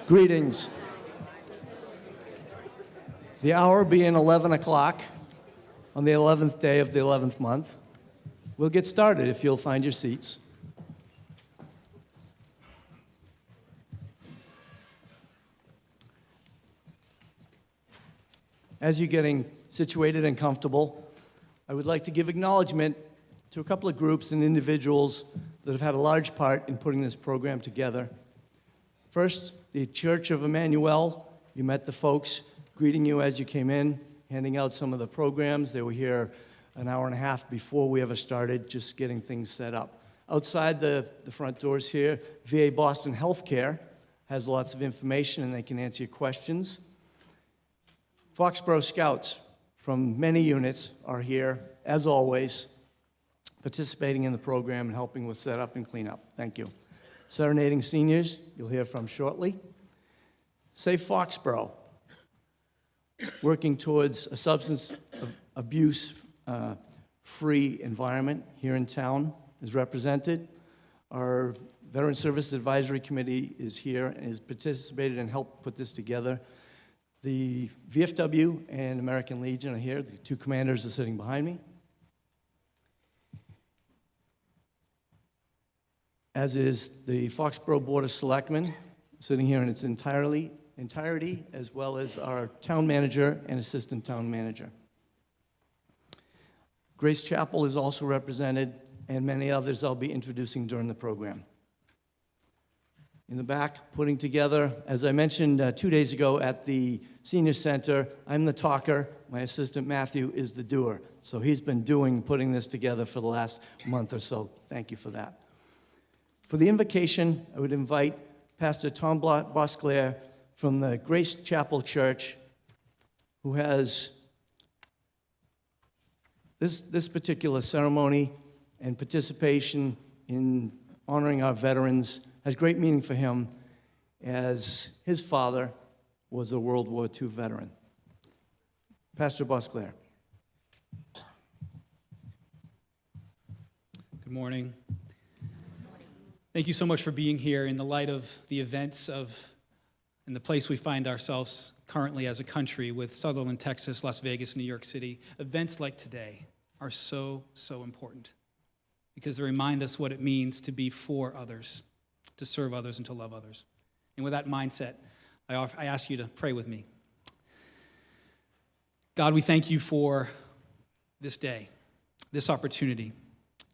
Greetings. The hour being 11 o'clock on the 11th day of the 11th month, we'll get started if you'll find your seats. As you're getting situated and comfortable, I would like to give acknowledgement to a couple of groups and individuals that have had a large part in putting this program together. First, the Church of Emmanuel. You met the folks greeting you as you came in, handing out some of the programs. They were here an hour and a half before we ever started, just getting things set up. Outside the front doors here, VA Boston Healthcare has lots of information and they can answer your questions. Foxborough Scouts from many units are here, as always, participating in the program and helping with setup and cleanup. Thank you. Serenading seniors, you'll hear from shortly. Safe Foxborough, working towards a substance abuse free environment here in town, is represented. Our Veteran Service Advisory Committee is here and has participated and helped put this together. The VFW and American Legion are here. The two commanders are sitting behind me. As is the Foxborough Board of Selectmen, sitting here in its entirety, as well as our town manager and assistant town manager. Grace Chapel is also represented, and many others I'll be introducing during the program. In the back, putting together, as I mentioned 2 days ago at the Senior Center, I'm the talker, my assistant Matthew is the doer. So he's been putting this together for the last month or so. Thank you for that. For the invocation, I would invite Pastor Tom Boisclair from the Grace Chapel Church, who has this particular ceremony and participation in honoring our veterans has great meaning for him, as his father was a World War II veteran. Pastor Boisclair. Good morning. Thank you so much for being here in the light of the events in the place we find ourselves currently as a country with Sutherland, Texas, Las Vegas, New York City. Events like today are so, so important because they remind us what it means to be for others, to serve others, and to love others. And with that mindset, I ask you to pray with me. God, we thank you for this day, this opportunity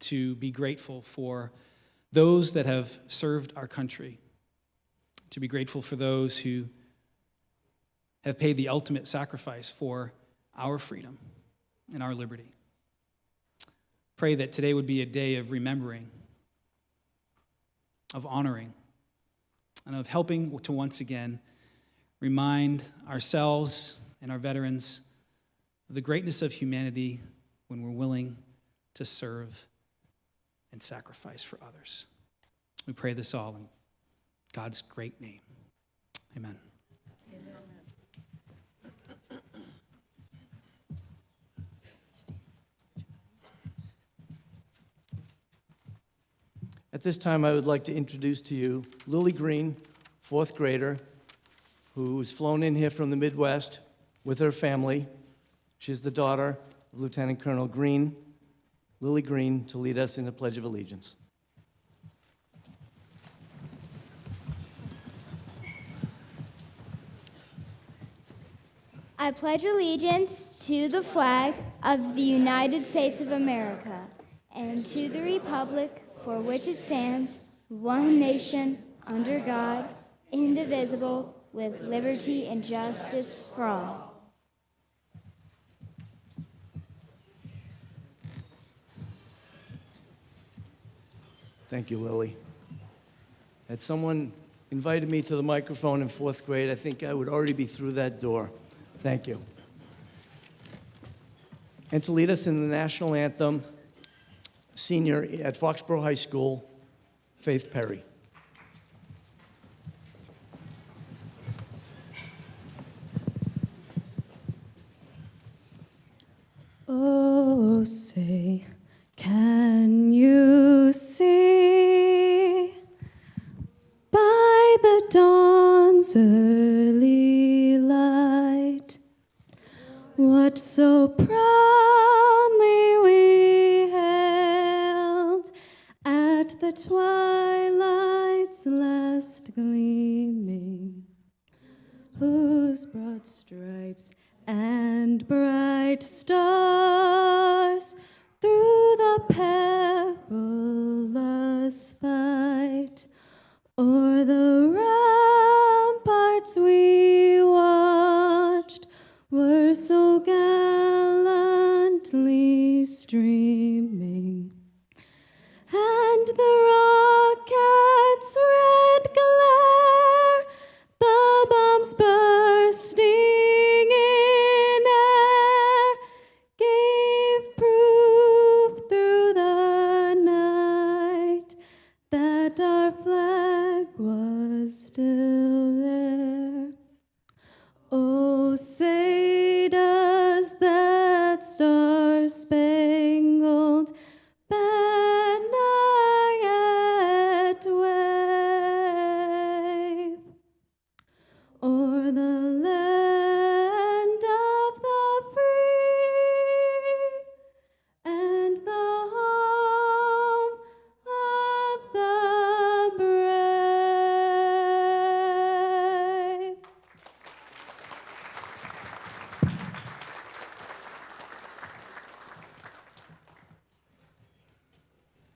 to be grateful for those that have served our country, to be grateful for those who have paid the ultimate sacrifice for our freedom and our liberty. Pray that today would be a day of remembering, of honoring, and of helping to once again remind ourselves and our veterans of the greatness of humanity when we're willing to serve and sacrifice for others. We pray this all in God's great name. Amen. At this time, I would like to introduce to you Lilly Green, fourth grader, who was flown in here from the Midwest with her family. She's the daughter of Lieutenant Colonel Green, Lilly Green, to lead us in the Pledge of Allegiance. I pledge allegiance to the flag of the United States of America and to the republic for which it stands, one nation, under God, indivisible, with liberty and justice for all. Thank you, Lilly. Had someone invited me to the microphone in fourth grade, I think I would already be through that door. Thank you. And to lead us in the national anthem, senior at Foxborough High School, Faith Perry. Oh, say, can you see what so proudly we hailed at the twilight's last gleaming, whose broad stripes and bright stars through the perilous fight o'er the ramparts we watched were so gallantly streaming, and the rocket's red glare, the bombs bursting in air, gave proof through the night that our flag was still there. Oh, say does that star-spangled banner yet wave o'er the land of the free and the home of the brave?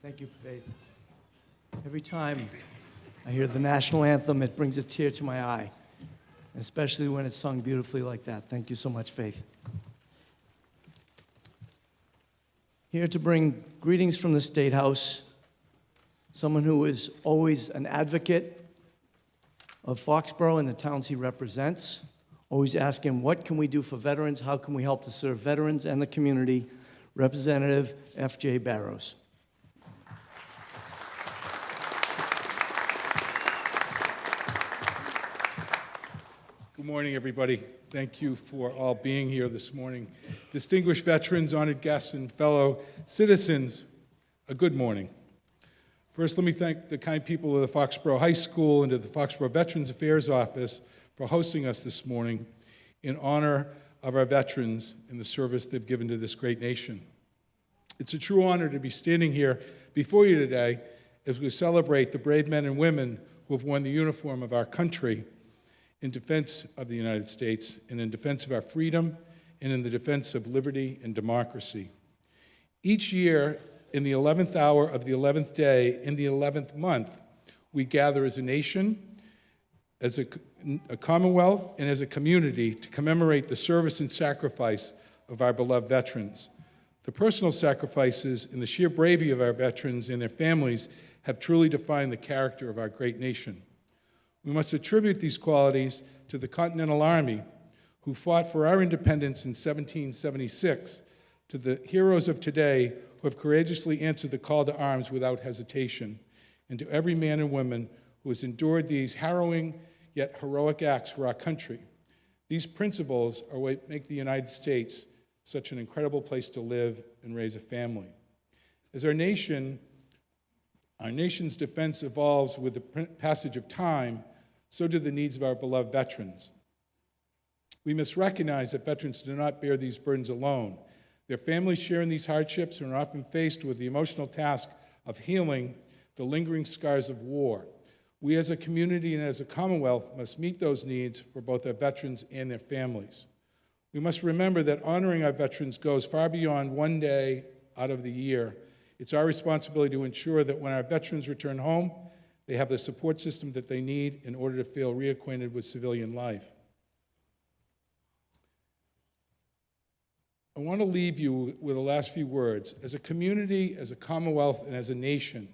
Thank you, Faith. Every time I hear the national anthem, it brings a tear to my eye, especially when it's sung beautifully like that. Thank you so much, Faith. Here to bring greetings from the State House, someone who is always an advocate of Foxborough and the towns he represents, always asking, what can we do for veterans? How can we help to serve veterans and the community? Representative F.J. Barrows. Good morning, everybody. Thank you for all being here this morning. Distinguished veterans, honored guests, and fellow citizens, a good morning. First, let me thank the kind people of the Foxborough High School and to the Foxborough Veterans Affairs Office for hosting us this morning in honor of our veterans and the service they've given to this great nation. It's a true honor to be standing here before you today as we celebrate the brave men and women who have worn the uniform of our country in defense of the United States and in defense of our freedom and in the defense of liberty and democracy. Each year, in the 11th hour of the 11th day, in the 11th month, we gather as a nation, as a commonwealth, and as a community to commemorate the service and sacrifice of our beloved veterans. The personal sacrifices and the sheer bravery of our veterans and their families have truly defined the character of our great nation. We must attribute these qualities to the Continental Army, who fought for our independence in 1776, to the heroes of today who have courageously answered the call to arms without hesitation, and to every man and woman who has endured these harrowing yet heroic acts for our country. These principles are what make the United States such an incredible place to live and raise a family. As our nation's defense evolves with the passage of time, so do the needs of our beloved veterans. We must recognize that veterans do not bear these burdens alone. Their families share in these hardships and are often faced with the emotional task of healing the lingering scars of war. We as a community and as a Commonwealth must meet those needs for both our veterans and their families. We must remember that honoring our veterans goes far beyond one day out of the year. It's our responsibility to ensure that when our veterans return home, they have the support system that they need in order to feel reacquainted with civilian life. I want to leave you with the last few words. As a community, as a Commonwealth, and as a nation,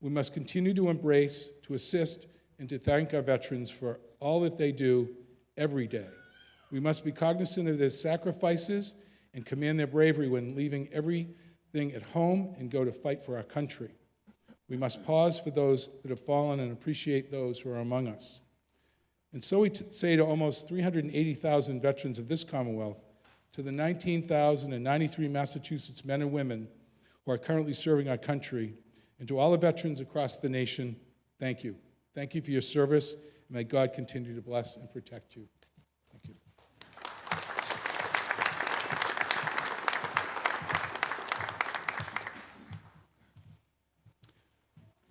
we must continue to embrace, to assist, and to thank our veterans for all that they do every day. We must be cognizant of their sacrifices and commend their bravery when leaving everything at home and go to fight for our country. We must pause for those that have fallen and appreciate those who are among us. And so we say to almost 380,000 veterans of this Commonwealth, to the 19,093 Massachusetts men and women who are currently serving our country, and to all the veterans across the nation, thank you. Thank you for your service, and may God continue to bless and protect you. Thank you.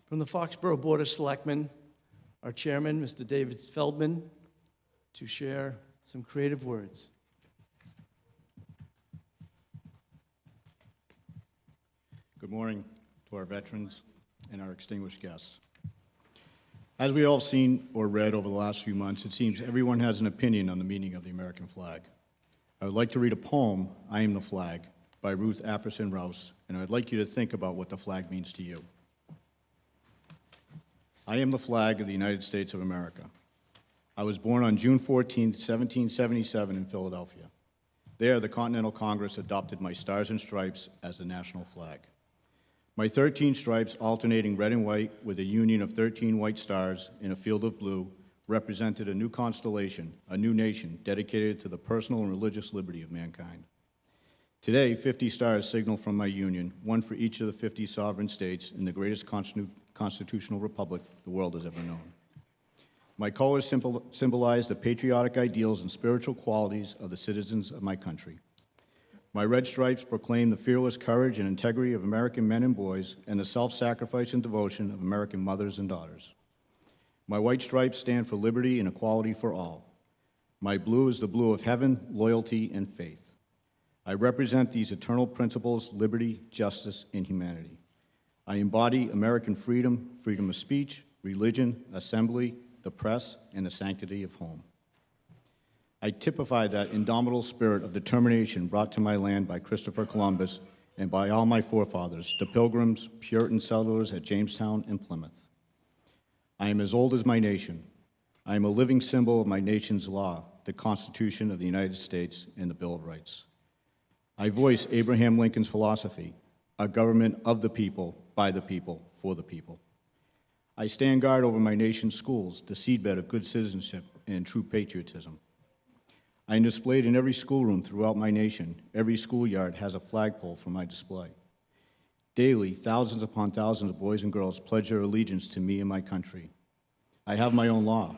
From the Foxborough Board of Selectmen, our chairman, Mr. David Feldman, to share some creative words. Good morning to our veterans and our extinguished guests. As we all have seen or read over the last few months, it seems everyone has an opinion on the meaning of the American flag. I would like to read a poem, I Am the Flag, by Ruth Apperson Rouse, and I'd like you to think about what the flag means to you. I am the flag of the United States of America. I was born on June 14, 1777 in Philadelphia. There, the Continental Congress adopted my Stars and Stripes as the national flag. My 13 stripes, alternating red and white with a union of 13 white stars in a field of blue, represented a new constellation, a new nation dedicated to the personal and religious liberty of mankind. Today, 50 stars signal from my union, one for each of the 50 sovereign states in the greatest constitutional republic the world has ever known. My colors symbolize the patriotic ideals and spiritual qualities of the citizens of my country. My red stripes proclaim the fearless courage and integrity of American men and boys and the self-sacrifice and devotion of American mothers and daughters. My white stripes stand for liberty and equality for all. My blue is the blue of heaven, loyalty, and faith. I represent these eternal principles: liberty, justice, and humanity. I embody American freedom, freedom of speech, religion, assembly, the press, and the sanctity of home. I typify that indomitable spirit of determination brought to my land by Christopher Columbus and by all my forefathers, the Pilgrims, Puritan settlers at Jamestown and Plymouth. I am as old as my nation. I am a living symbol of my nation's law, the Constitution of the United States and the Bill of Rights. I voice Abraham Lincoln's philosophy, a government of the people, by the people, for the people. I stand guard over my nation's schools, the seedbed of good citizenship and true patriotism. I am displayed in every schoolroom throughout my nation. Every schoolyard has a flagpole for my display. Daily, thousands upon thousands of boys and girls pledge their allegiance to me and my country. I have my own law,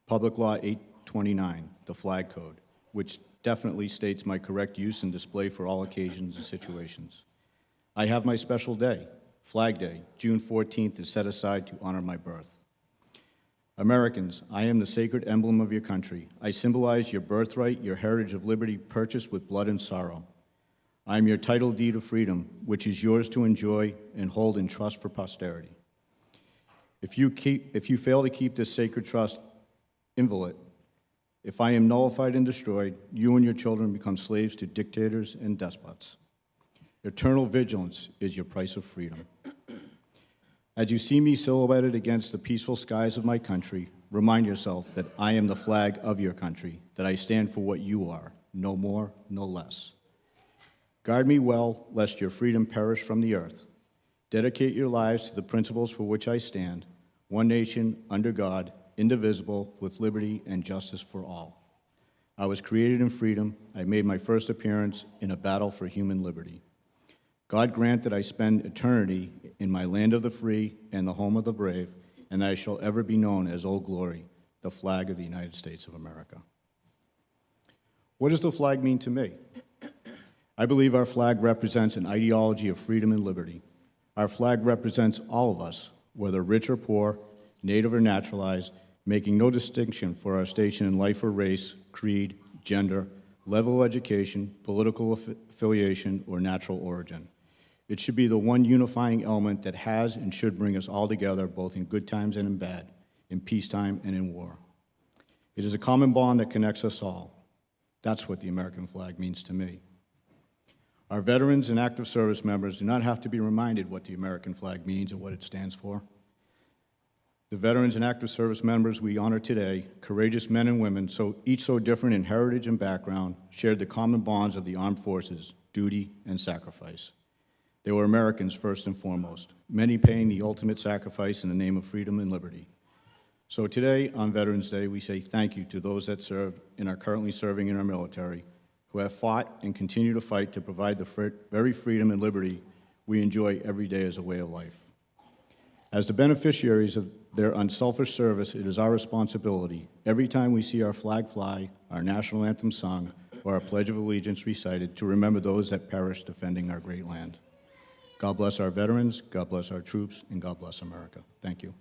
Public Law 829, the Flag Code, which definitely states my correct use and display for all occasions and situations. I have my special day, Flag Day. June 14th is set aside to honor my birth. Americans, I am the sacred emblem of your country. I symbolize your birthright, your heritage of liberty purchased with blood and sorrow. I am your title deed of freedom, which is yours to enjoy and hold in trust for posterity. If you fail to keep this sacred trust inviolate, if I am nullified and destroyed, you and your children become slaves to dictators and despots. Eternal vigilance is your price of freedom. As you see me silhouetted against the peaceful skies of my country, remind yourself that I am the flag of your country, that I stand for what you are, no more, no less. Guard me well, lest your freedom perish from the earth. Dedicate your lives to the principles for which I stand, one nation, under God, indivisible, with liberty and justice for all. I was created in freedom. I made my first appearance in a battle for human liberty. God grant that I spend eternity in my land of the free and the home of the brave, and that I shall ever be known as Old Glory, the flag of the United States of America. What does the flag mean to me? I believe our flag represents an ideology of freedom and liberty. Our flag represents all of us, whether rich or poor, native or naturalized, making no distinction for our station in life or race, creed, gender, level of education, political affiliation, or natural origin. It should be the one unifying element that has and should bring us all together, both in good times and in bad, in peacetime and in war. It is a common bond that connects us all. That's what the American flag means to me. Our veterans and active service members do not have to be reminded what the American flag means and what it stands for. The veterans and active service members we honor today, courageous men and women, each so different in heritage and background, shared the common bonds of the armed forces, duty and sacrifice. They were Americans first and foremost, many paying the ultimate sacrifice in the name of freedom and liberty. So today, on Veterans Day, we say thank you to those that served and are currently serving in our military, who have fought and continue to fight to provide the very freedom and liberty we enjoy every day as a way of life. As the beneficiaries of their unselfish service, it is our responsibility, every time we see our flag fly, our national anthem sung, or our Pledge of Allegiance recited, to remember those that perished defending our great land. God bless our veterans, God bless our troops, and God bless America. Thank you.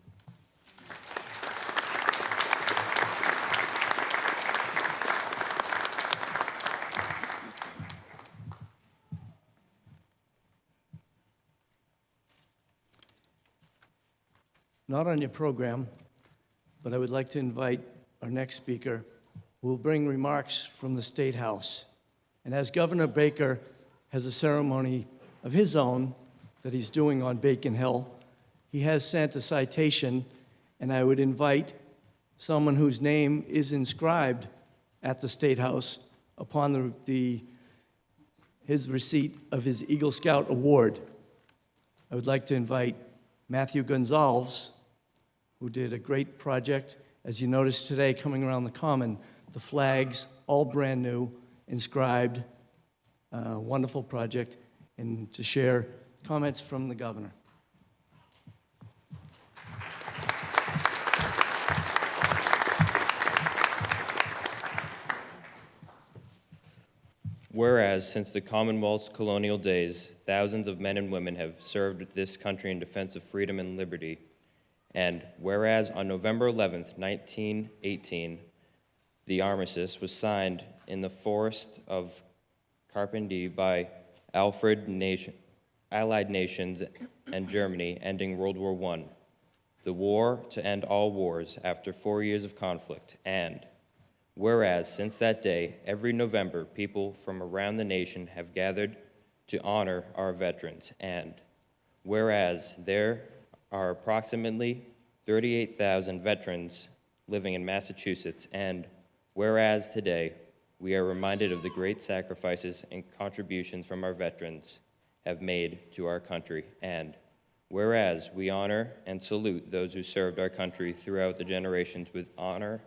Not on your program, but I would like to invite our next speaker, who will bring remarks from the State House. And as Governor Baker has a ceremony of his own that he's doing on Bacon Hill, he has sent a citation, and I would invite someone whose name is inscribed at the State House upon his receipt of his Eagle Scout Award. I would like to invite Matthew Gonsalves, who did a great project. As you notice today, coming around the Common, the flags, all brand new, inscribed, wonderful project, and to share comments from the governor. Whereas, since the Commonwealth's colonial days, thousands of men and women have served this country in defense of freedom and liberty, and whereas on November 11th, 1918, the armistice was signed in the forest of Carpentry by Allied nations and Germany, ending World War I, the war to end all wars after 4 years of conflict, and whereas since that day, every November, people from around the nation have gathered to honor our veterans, and whereas there are approximately 38,000 veterans living in Massachusetts, and whereas today we are reminded of the great sacrifices and contributions from our veterans have made to our country, and whereas we honor and salute those who served our country throughout the generations with honor,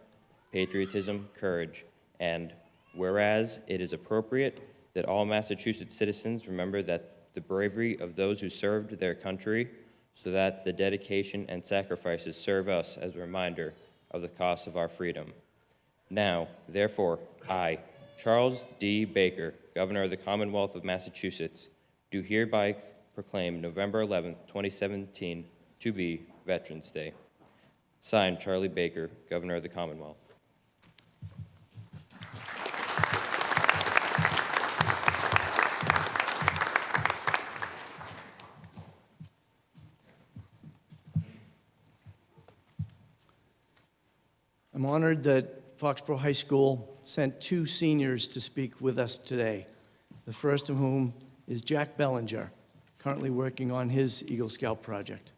patriotism, courage, and whereas it is appropriate that all Massachusetts citizens remember that the bravery of those who served their country so that the dedication and sacrifices serve us as a reminder of the cost of our freedom. Now, therefore, I, Charles D. Baker, Governor of the Commonwealth of Massachusetts, do hereby proclaim November 11, 2017, to be Veterans Day. Signed, Charlie Baker, Governor of the Commonwealth. I'm honored that Foxborough High School sent 2 seniors to speak with us today, the first of whom is Jack Belanger, currently working on his Eagle Scout project.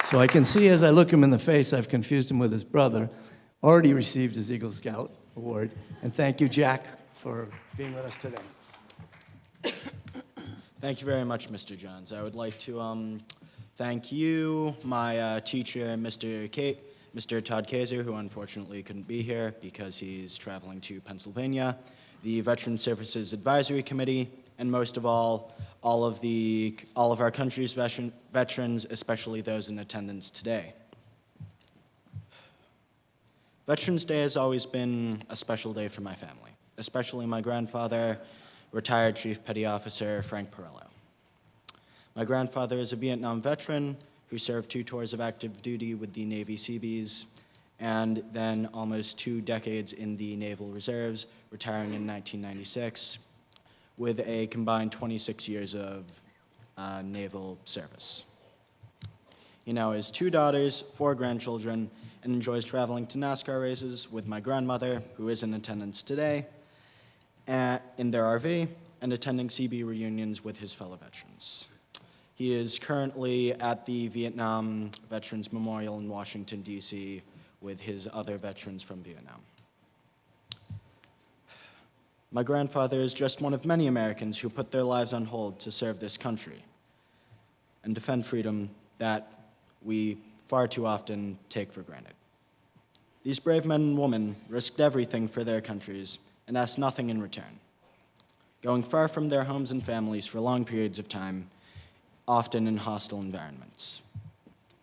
So I can see as I look him in the face, I've confused him with his brother, already received his Eagle Scout Award. And thank you, Jack, for being with us today. Thank you very much, Mr. Johns. I would like to thank you, my teacher, Mr. Todd Kaiser, who unfortunately couldn't be here because he's traveling to Pennsylvania, the Veteran Services Advisory Committee, and most of all of our country's veterans, especially those in attendance today. Veterans Day has always been a special day for my family, especially my grandfather, retired Chief Petty Officer Frank Perillo. My grandfather is a Vietnam veteran who served 2 tours of active duty with the Navy Seabees, and then almost 2 decades in the Naval Reserves, retiring in 1996, with a combined 26 years of naval service. He now has 2 daughters, 4 grandchildren, and enjoys traveling to NASCAR races with my grandmother, who is in attendance today, in their RV, and attending CB reunions with his fellow veterans. He is currently at the Vietnam Veterans Memorial in Washington, D.C., with his other veterans from Vietnam. My grandfather is just one of many Americans who put their lives on hold to serve this country and defend freedom that we far too often take for granted. These brave men and women risked everything for their countries and asked nothing in return, going far from their homes and families for long periods of time, often in hostile environments.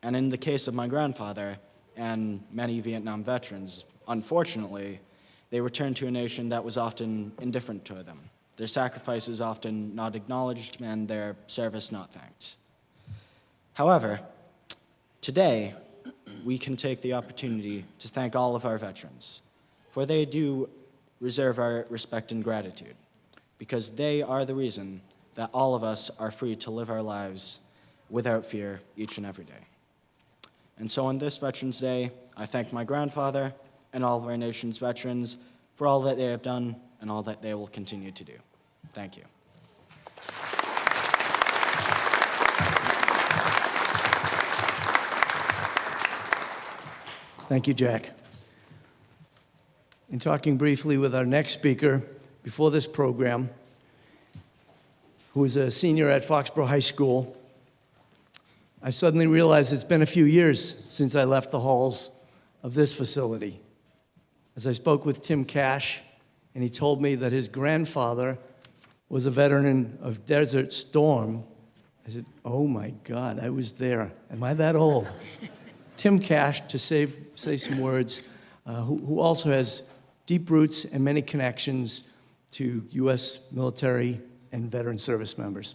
And in the case of my grandfather and many Vietnam veterans, unfortunately, they returned to a nation that was often indifferent to them, their sacrifices often not acknowledged, and their service not thanked. However, today, we can take the opportunity to thank all of our veterans, for they do reserve our respect and gratitude, because they are the reason that all of us are free to live our lives without fear each and every day. And so on this Veterans Day, I thank my grandfather and all of our nation's veterans for all that they have done and all that they will continue to do. Thank you. Thank you, Jack. In talking briefly with our next speaker before this program, who is a senior at Foxborough High School, I suddenly realized it's been a few years since I left the halls of this facility. As I spoke with Tim Cash, and he told me that his grandfather was a veteran of Desert Storm, I said, oh my God, I was there. Am I that old? Tim Cash, to say some words, who also has deep roots and many connections to U.S. military and veteran service members.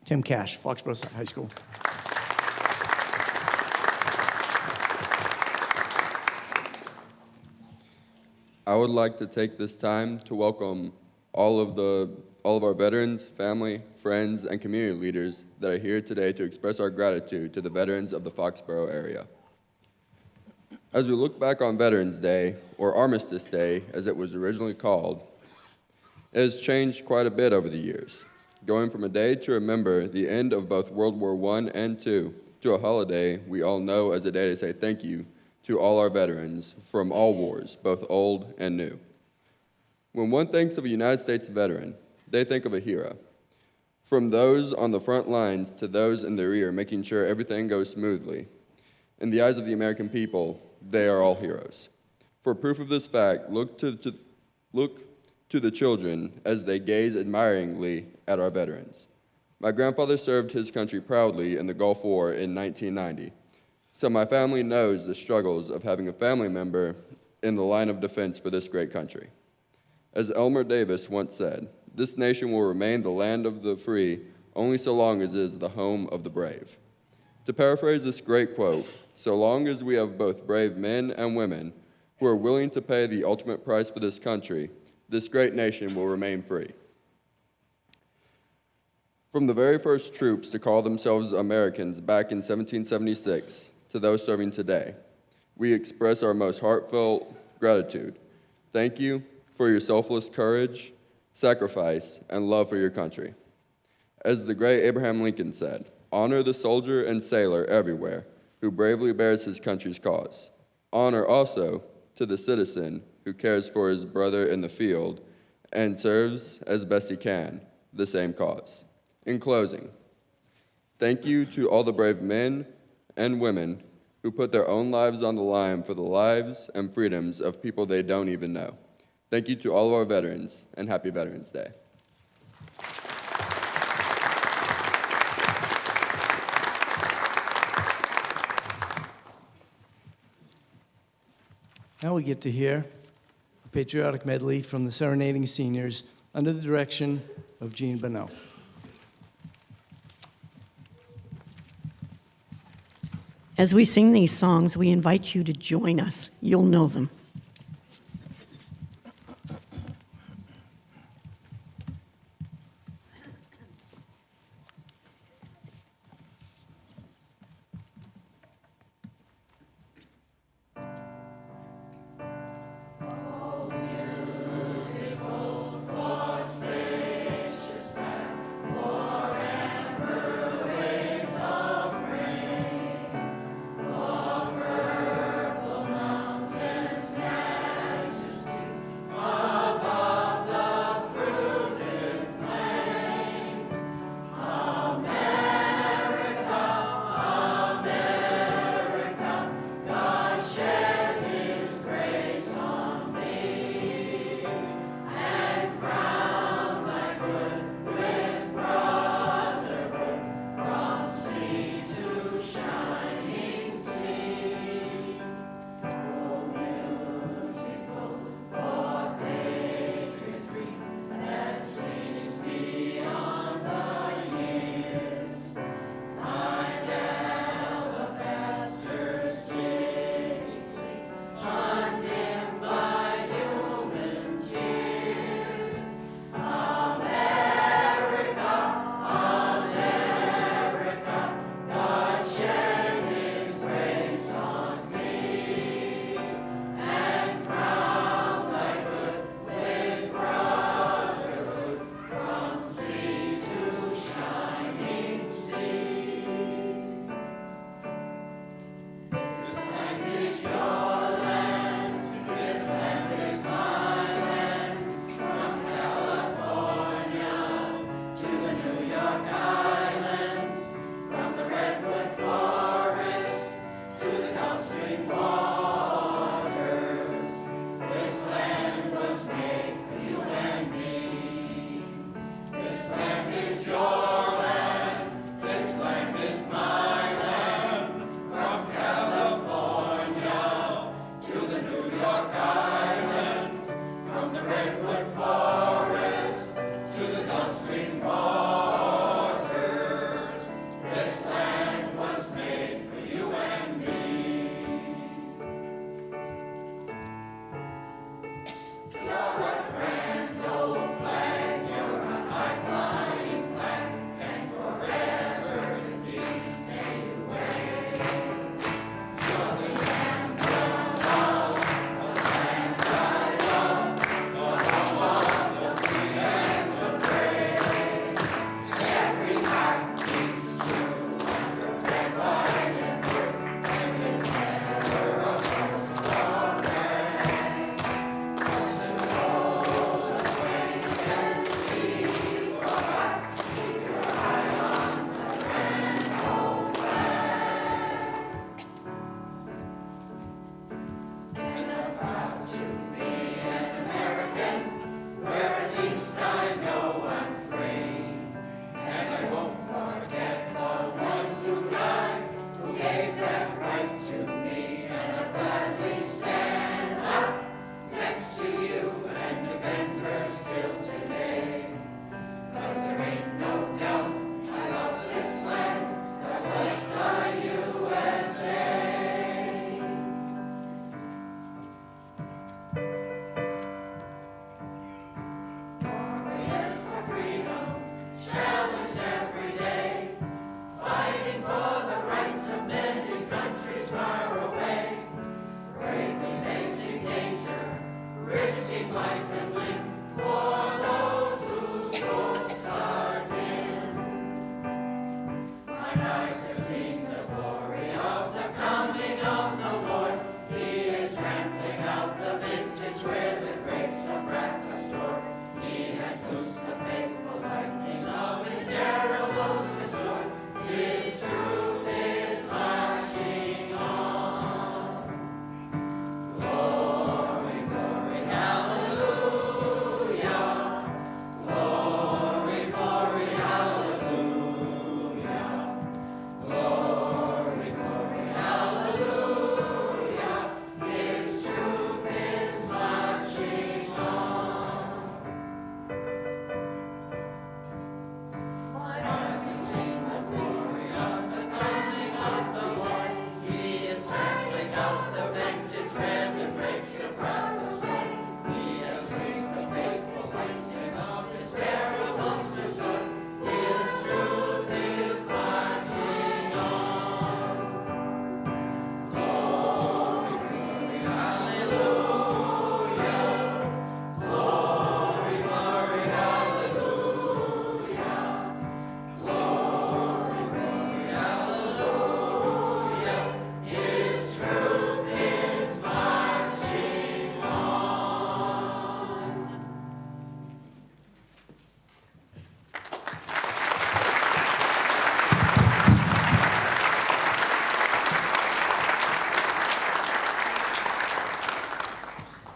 Tim Cash, Foxborough High School. I would like to take this time to welcome all of our veterans, family, friends, and community leaders that are here today to express our gratitude to the veterans of the Foxborough area. As we look back on Veterans Day, or Armistice Day as it was originally called, it has changed quite a bit over the years, going from a day to remember the end of both World War I and II to a holiday we all know as a day to say thank you to all our veterans from all wars, both old and new. When one thinks of a United States veteran, they think of a hero. From those on the front lines to those in the rear, making sure everything goes smoothly. In the eyes of the American people, they are all heroes. For proof of this fact, look to the children as they gaze admiringly at our veterans. My grandfather served his country proudly in the Gulf War in 1990, so my family knows the struggles of having a family member in the line of defense for this great country. As Elmer Davis once said, this nation will remain the land of the free only so long as it is the home of the brave. To paraphrase this great quote, so long as we have both brave men and women who are willing to pay the ultimate price for this country, this great nation will remain free. From the very first troops to call themselves Americans back in 1776 to those serving today, we express our most heartfelt gratitude. Thank you for your selfless courage, sacrifice, and love for your country. As the great Abraham Lincoln said, honor the soldier and sailor everywhere who bravely bears his country's cause. Honor also to the citizen who cares for his brother in the field and serves as best he can the same cause. In closing, thank you to all the brave men and women who put their own lives on the line for the lives and freedoms of people they don't even know. Thank you to all of our veterans, and happy Veterans Day. Now we get to hear a patriotic medley from the Serenading Seniors under the direction of Jeanne Bonneau. As we sing these songs, we invite you to join us. You'll know them.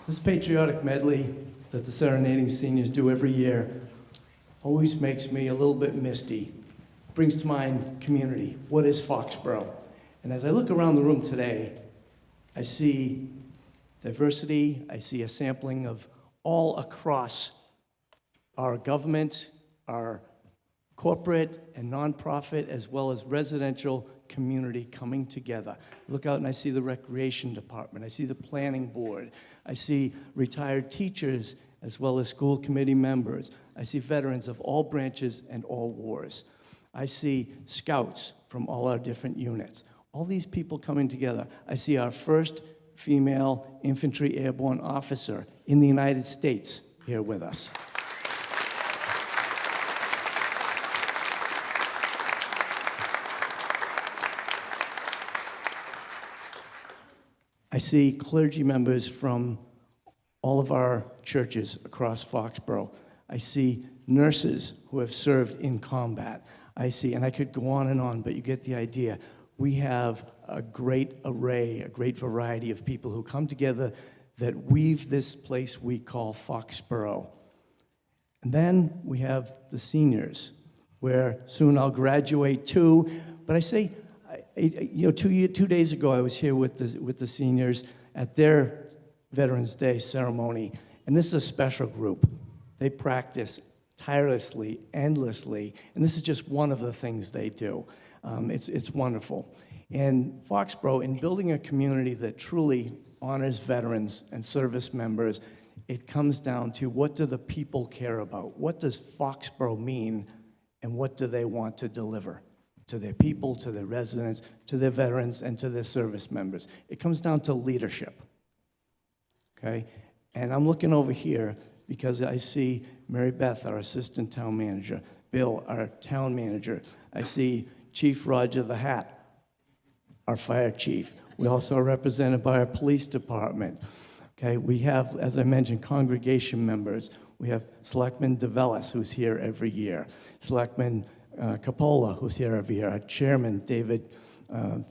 This patriotic medley that the Serenading seniors do every year always makes me a little bit misty. Brings to mind community. What is Foxborough? And as I look around the room today, I see diversity, I see a sampling of all across our government, our corporate and nonprofit, as well as residential community coming together. Look out and I see the recreation department, I see the planning board, I see retired teachers as well as school committee members. I see veterans of all branches and all wars. I see scouts from all our different units. All these people coming together. I see our first female infantry airborne officer in the United States here with us. I see clergy members from all of our churches across Foxborough. I see nurses who have served in combat. I see, and I could go on, but you get the idea. We have a great array, a great variety of people who come together that weave this place we call Foxborough. And then we have the seniors, where soon I'll graduate too. But I say, 2 days ago I was here with the seniors at their Veterans Day ceremony, And this is a special group. They practice tirelessly, endlessly, and this is just one of the things they do. It's wonderful. And Foxborough, in building a community that truly honors veterans and service members, it comes down to what do the people care about? What does Foxborough mean, and what do they want to deliver to their people, to their residents, to their veterans, and to their service members? It comes down to leadership, okay? And I'm looking over here because I see Mary Beth, our assistant town manager, Bill, our town manager. I see Chief Roger the Hat, our fire chief. We also are represented by our police department. Okay, we have, as I mentioned, congregation members. We have Selectman DeVellis, who's here every year. Selectman Capola, who's here every year. Our chairman, David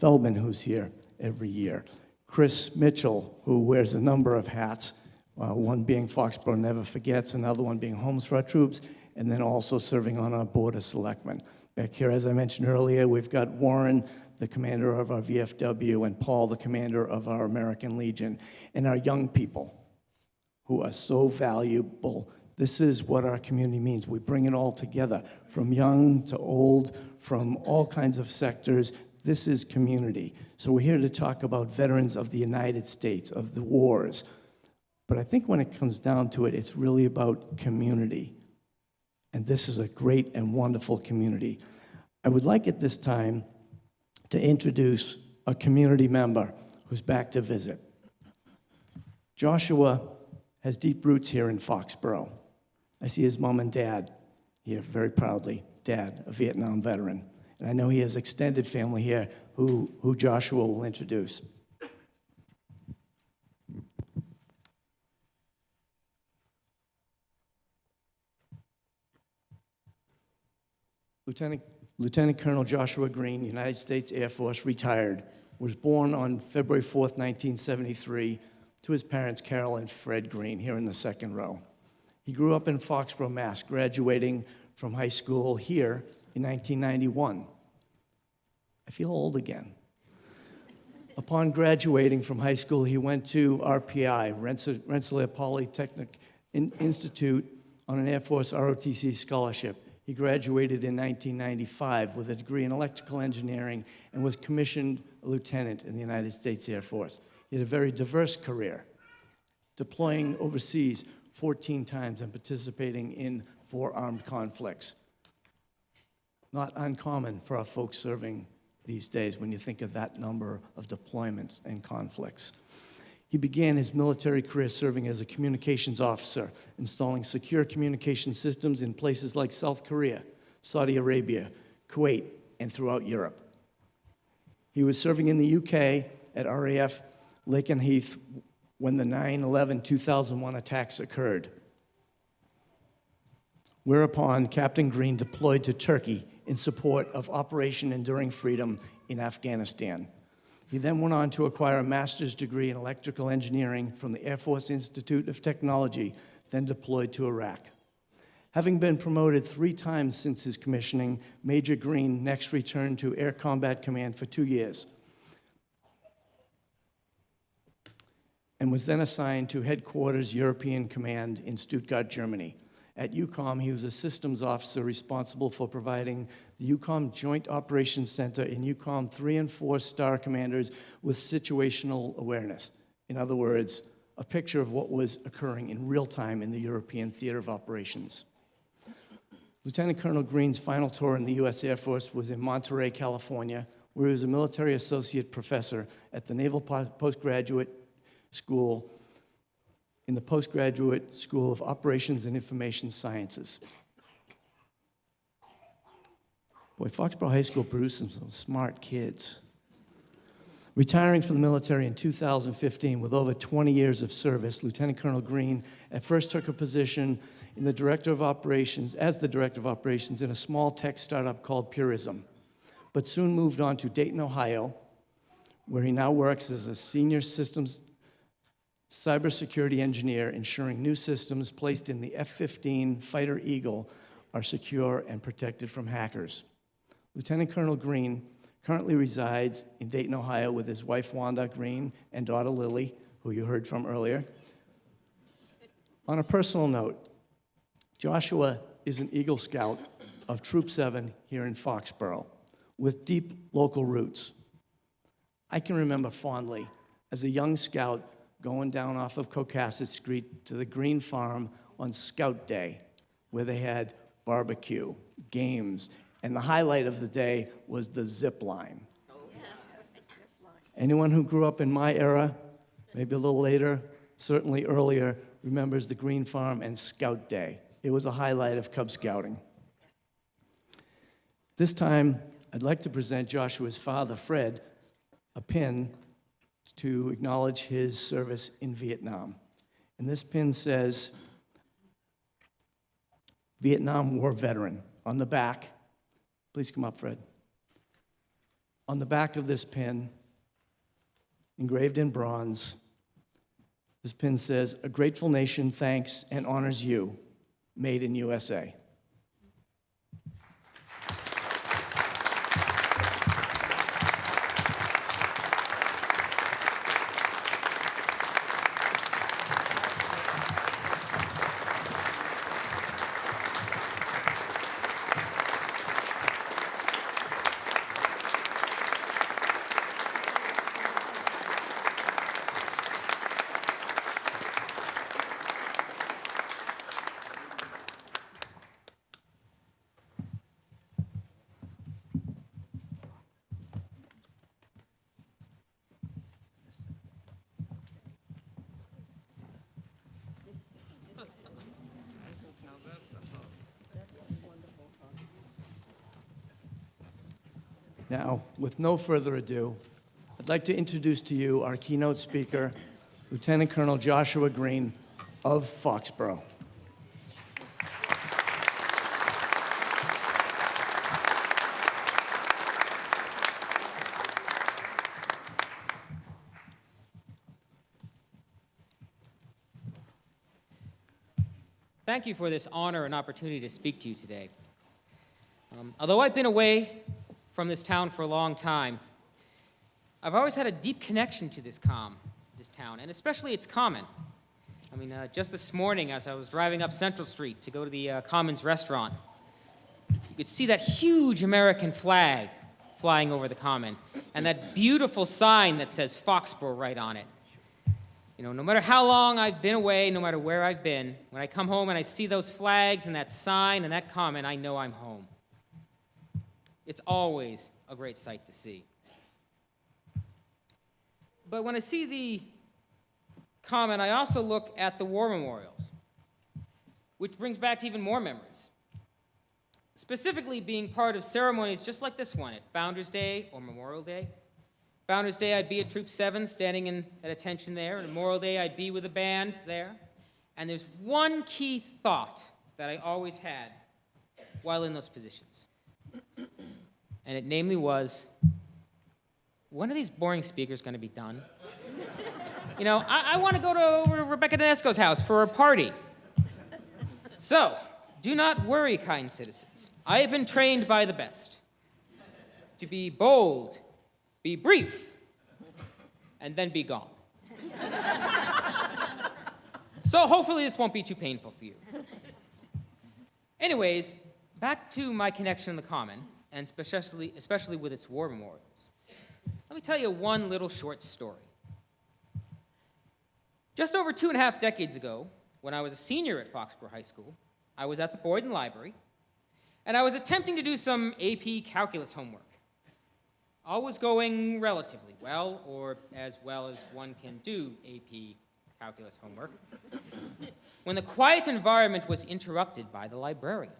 Feldman, who's here every year. Chris Mitchell, who wears a number of hats, one being Foxborough Never Forgets, another one being Homes for Our Troops, and then also serving on our Board of Selectmen. Back here, as I mentioned earlier, we've got Warren, the commander of our VFW, and Paul, the commander of our American Legion, and our young people who are so valuable. This is what our community means. We bring it all together, from young to old, from all kinds of sectors. This is community. So we're here to talk about veterans of the United States, of the wars. But I think when it comes down to it, it's really about community. And this is a great and wonderful community. I would like at this time to introduce a community member who's back to visit. Joshua has deep roots here in Foxborough. I see his mom and dad here very proudly. Dad, a Vietnam veteran. And I know he has extended family here who Joshua will introduce. Lieutenant Colonel Joshua Green, United States Air Force, retired, was born on February 4th, 1973, to his parents, Carol and Fred Green, here in the second row. He grew up in Foxborough, Mass., graduating from high school here in 1991. I feel old again. Upon graduating from high school, he went to RPI, Rensselaer Polytechnic Institute, on an Air Force ROTC scholarship. He graduated in 1995 with a degree in electrical engineering and was commissioned a lieutenant in the United States Air Force. He had a very diverse career, deploying overseas 14 times and participating in 4 armed conflicts. Not uncommon for our folks serving these days when you think of that number of deployments and conflicts. He began his military career serving as a communications officer, installing secure communication systems in places like South Korea, Saudi Arabia, Kuwait, and throughout Europe. He was serving in the UK at RAF Lakenheath when the 9/11/2001 attacks occurred, whereupon Captain Green deployed to Turkey in support of Operation Enduring Freedom in Afghanistan. He then went on to acquire a master's degree in electrical engineering from the Air Force Institute of Technology, then deployed to Iraq. Having been promoted 3 times since his commissioning, Major Green next returned to Air Combat Command for 2 years and was then assigned to Headquarters European Command in Stuttgart, Germany. At EUCOM, he was a systems officer responsible for providing the EUCOM Joint Operations Center in EUCOM 3 and 4 star commanders with situational awareness. In other words, a picture of what was occurring in real time in the European theater of operations. Lieutenant Colonel Green's final tour in the U.S. Air Force was in Monterey, California, where he was a military associate professor at the Naval Postgraduate School in the Postgraduate School of Operations and Information Sciences. Boy, Foxborough High School produced some smart kids. Retiring from the military in 2015 with over 20 years of service, Lieutenant Colonel Green at first took a position in the Director of Operations, as the Director of Operations in a small tech startup called Purism, but soon moved on to Dayton, Ohio, where he now works as a senior systems cybersecurity engineer, ensuring new systems placed in the F-15 Fighter Eagle are secure and protected from hackers. Lieutenant Colonel Green currently resides in Dayton, Ohio with his wife Wanda Green and daughter Lilly, who you heard from earlier. On a personal note, Joshua is an Eagle Scout of Troop 7 here in Foxborough with deep local roots. I can remember fondly as a young scout going down off of Cocasset Street to the Green Farm on Scout Day, where they had barbecue, games, and the highlight of the day was the zip line. Anyone who grew up in my era, maybe a little later, certainly earlier, remembers the Green Farm and Scout Day. It was a highlight of Cub Scouting. This time, I'd like to present Joshua's father, Fred, a pin to acknowledge his service in Vietnam. And this pin says, Vietnam War Veteran. On the back, please come up, Fred. On the back of this pin, engraved in bronze, this pin says, "A grateful nation thanks and honors you, made in USA." Now, with no further ado, I'd like to introduce to you our keynote speaker, Lieutenant Colonel Joshua Green of Foxborough. Thank you for this honor and opportunity to speak to you today. Although I've been away from this town for a long time, I've always had a deep connection to this town, and especially its common. I mean, just this morning as I was driving up Central Street to go to the Commons restaurant, you could see that huge American flag flying over the common, and that beautiful sign that says Foxborough right on it. You know, no matter how long I've been away, no matter where I've been, when I come home and I see those flags and that sign and that common, I know I'm home. It's always a great sight to see. But when I see the common, I also look at the war memorials, which brings back even more memories. Specifically being part of ceremonies just like this one, at Founders Day or Memorial Day. Founders Day, I'd be at Troop 7, standing at attention there. And Memorial Day, I'd be with a band there. And there's one key thought that I always had while in those positions. And it namely was, when are these boring speakers going to be done? You know, I want to go to Rebecca Danesco's house for a party. So, do not worry, kind citizens. I have been trained by the best to be bold, be brief, and then be gone. So hopefully this won't be too painful for you. Anyways, back to my connection in the common, and especially with its war memorials. Let me tell you one little short story. Just over 2.5 decades ago, when I was a senior at Foxborough High School, I was at the Boyden Library, and I was attempting to do some AP calculus homework. All was going relatively well, or as well as one can do AP calculus homework, when the quiet environment was interrupted by the librarian.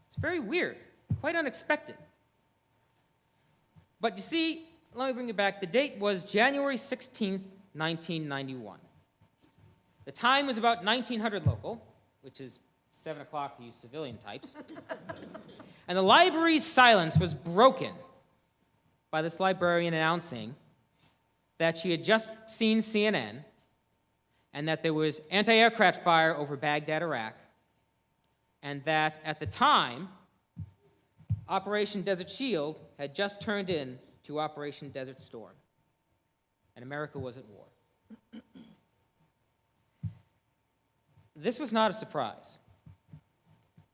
It's very weird, quite unexpected. But you see, let me bring it back. The date was January 16th, 1991. The time was about 1900 local, which is 7 o'clock for you civilian types. And the library's silence was broken by this librarian announcing that she had just seen CNN and that there was anti-aircraft fire over Baghdad, Iraq, and that at the time, Operation Desert Shield had just turned into Operation Desert Storm, and America was at war. this was not a surprise.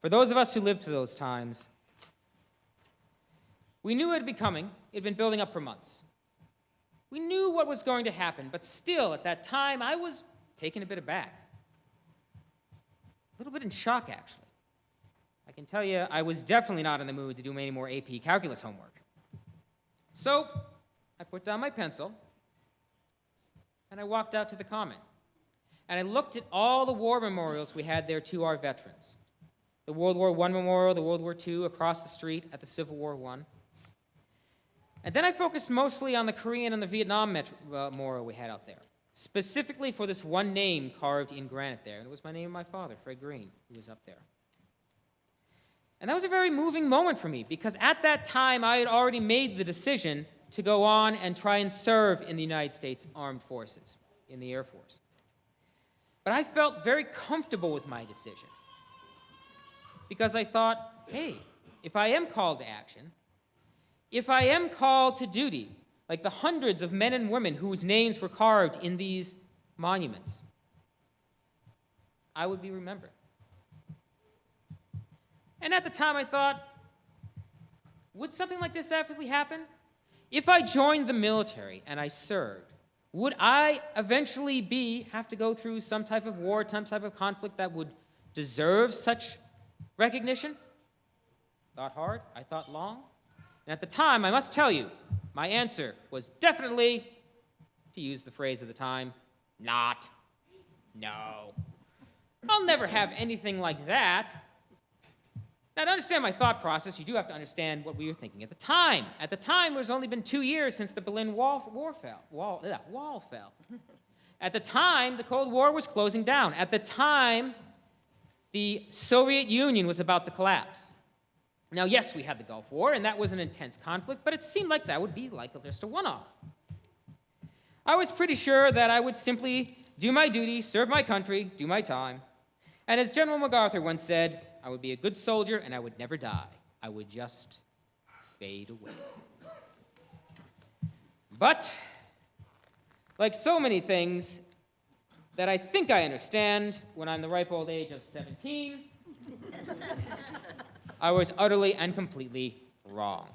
For those of us who lived through those times, we knew it had been coming. It had been building up for months. We knew what was going to happen, but still, at that time, I was taken a bit aback. A little bit in shock, actually. I can tell you, I was definitely not in the mood to do any more AP calculus homework. So, I put down my pencil, and I walked out to the Common. And I looked at all the war memorials we had there to our veterans. The World War I memorial, the World War II across the street at the Civil War I. And then I focused mostly on the Korean and the Vietnam memorial we had out there, specifically for this one name carved in granite there. And it was my name of my father, Fred Green, who was up there. And that was a very moving moment for me, because at that time I had already made the decision to go on and try and serve in the United States Armed Forces, in the Air Force. But I felt very comfortable with my decision, because I thought, hey, if I am called to action, if I am called to duty, like the hundreds of men and women whose names were carved in these monuments, I would be remembered. And at the time I thought, would something like this actually happen? If I joined the military and I served, would I eventually have to go through some type of war, some type of conflict that would deserve such recognition? Thought hard, I thought long. And at the time, I must tell you, my answer was definitely, to use the phrase of the time, not. No. I'll never have anything like that. Now, to understand my thought process, you do have to understand what we were thinking at the time. At the time, it was only been 2 years since the Berlin Wall fell. At the time, the Cold War was closing down. At the time, the Soviet Union was about to collapse. Now, yes, we had the Gulf War, and that was an intense conflict, but it seemed like that would be like just a one-off. I was pretty sure that I would simply do my duty, serve my country, do my time. And as General MacArthur once said, I would be a good soldier and I would never die. I would just fade away. But, like so many things that I think I understand when I'm the ripe old age of 17, I was utterly and completely wrong.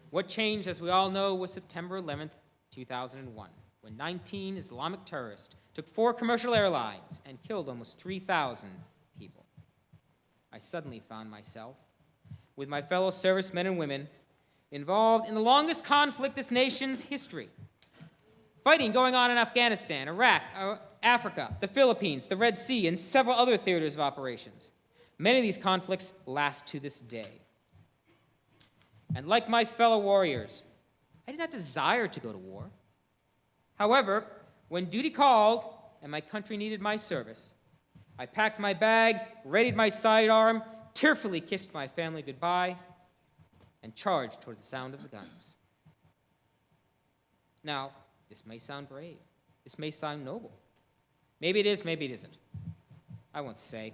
What changed, as we all know, was September 11th, 2001, when 19 Islamic terrorists took 4 commercial airlines and killed almost 3,000 people. I suddenly found myself, with my fellow servicemen and women, involved in the longest conflict this nation's history. Fighting going on in Afghanistan, Iraq, Africa, the Philippines, the Red Sea, and several other theaters of operations. Many of these conflicts last to this day. And like my fellow warriors, I did not desire to go to war. However, when duty called and my country needed my service, I packed my bags, readied my sidearm, tearfully kissed my family goodbye, and charged toward the sound of the guns. Now, this may sound brave. This may sound noble. Maybe it is, maybe it isn't. I won't say.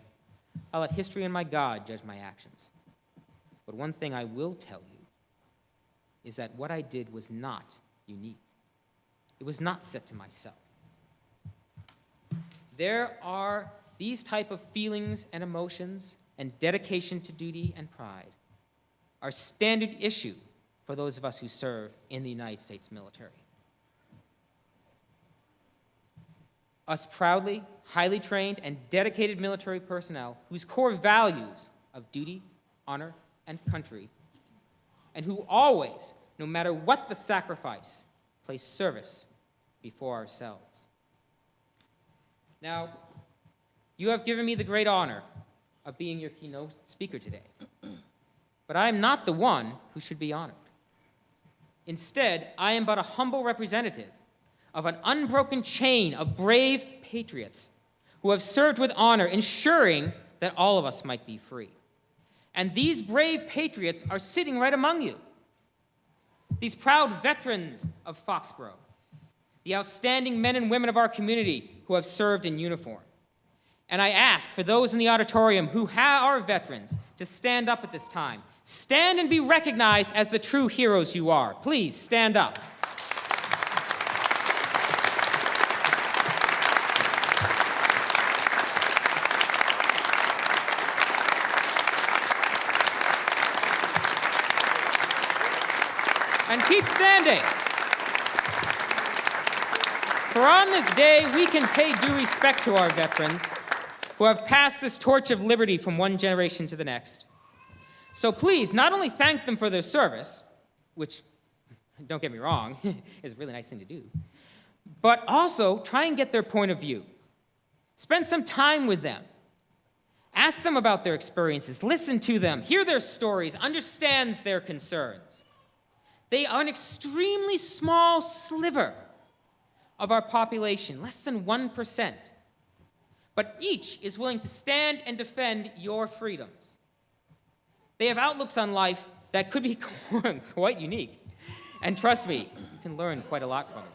I'll let history and my God judge my actions. But one thing I will tell you is that what I did was not unique. It was not set to myself. There are these type of feelings and emotions and dedication to duty and pride are standard issue for those of us who serve in the United States military. Us proudly, highly trained, and dedicated military personnel whose core values of duty, honor, and country, and who always, no matter what the sacrifice, place service before ourselves. Now, you have given me the great honor of being your keynote speaker today, but I am not the one who should be honored. Instead, I am but a humble representative of an unbroken chain of brave patriots who have served with honor, ensuring that all of us might be free. And these brave patriots are sitting right among you. These proud veterans of Foxborough, the outstanding men and women of our community who have served in uniform. And I ask for those in the auditorium who are veterans to stand up at this time. Stand and be recognized as the true heroes you are. Please stand up. and keep standing. For on this day, we can pay due respect to our veterans who have passed this torch of liberty from one generation to the next. So please, not only thank them for their service, which, don't get me wrong, is a really nice thing to do, but also try and get their point of view. Spend some time with them. Ask them about their experiences, listen to them, hear their stories, understand their concerns. They are an extremely small sliver of our population, less than 1%. But each is willing to stand and defend your freedoms. They have outlooks on life that could be quite unique. And trust me, you can learn quite a lot from them.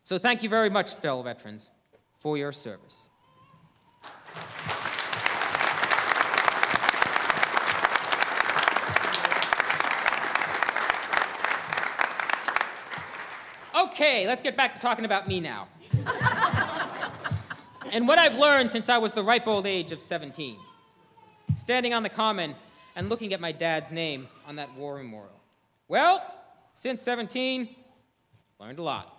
So thank you very much, fellow veterans, for your service. Okay, let's get back to talking about me now. And what I've learned since I was the ripe old age of 17, standing on the common and looking at my dad's name on that war memorial. Well, since 17, learned a lot.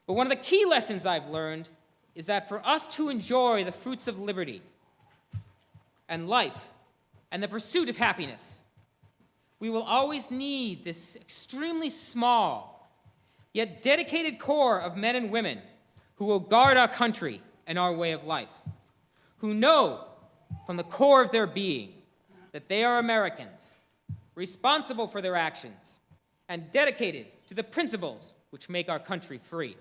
But one of the key lessons I've learned is that for us to enjoy the fruits of liberty and life and the pursuit of happiness, we will always need this extremely small yet dedicated core of men and women who will guard our country and our way of life, who know from the core of their being that they are Americans, responsible for their actions, and dedicated to the principles which make our country free.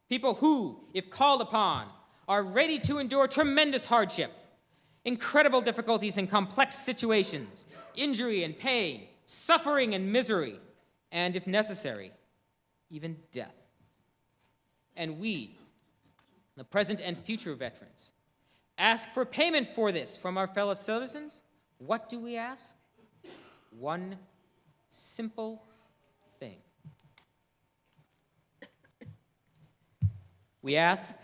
People who, if called upon, are ready to endure tremendous hardship, incredible difficulties and complex situations, injury and pain, suffering and misery, and, if necessary, even death. And we, the present and future veterans, ask for payment for this from our fellow citizens. What do we ask? One simple thing. We ask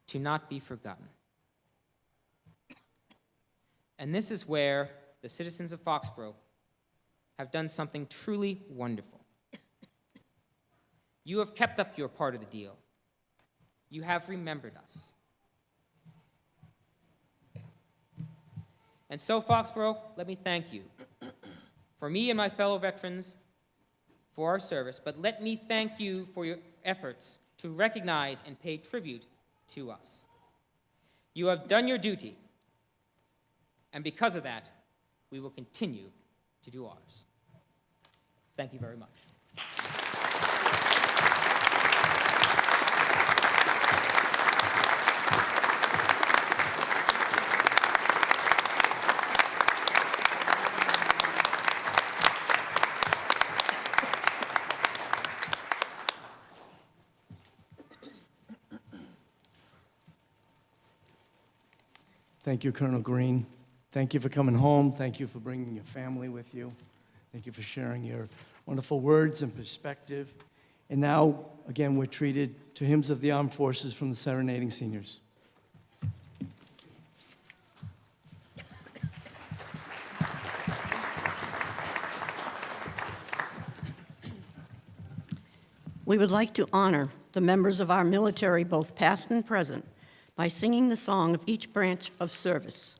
to not be forgotten. And this is where the citizens of Foxborough have done something truly wonderful. You have kept up your part of the deal. You have remembered us. And so, Foxborough, let me thank you for me and my fellow veterans for our service, but let me thank you for your efforts to recognize and pay tribute to us. You have done your duty, and because of that, we will continue to do ours. Thank you very much. Thank you, Colonel Green. Thank you for coming home. Thank you for bringing your family with you. Thank you for sharing your wonderful words and perspective. And now, again, we're treated to hymns of the armed forces from the Serenading seniors. We would like to honor the members of our military, both past and present, by singing the song of each branch of service.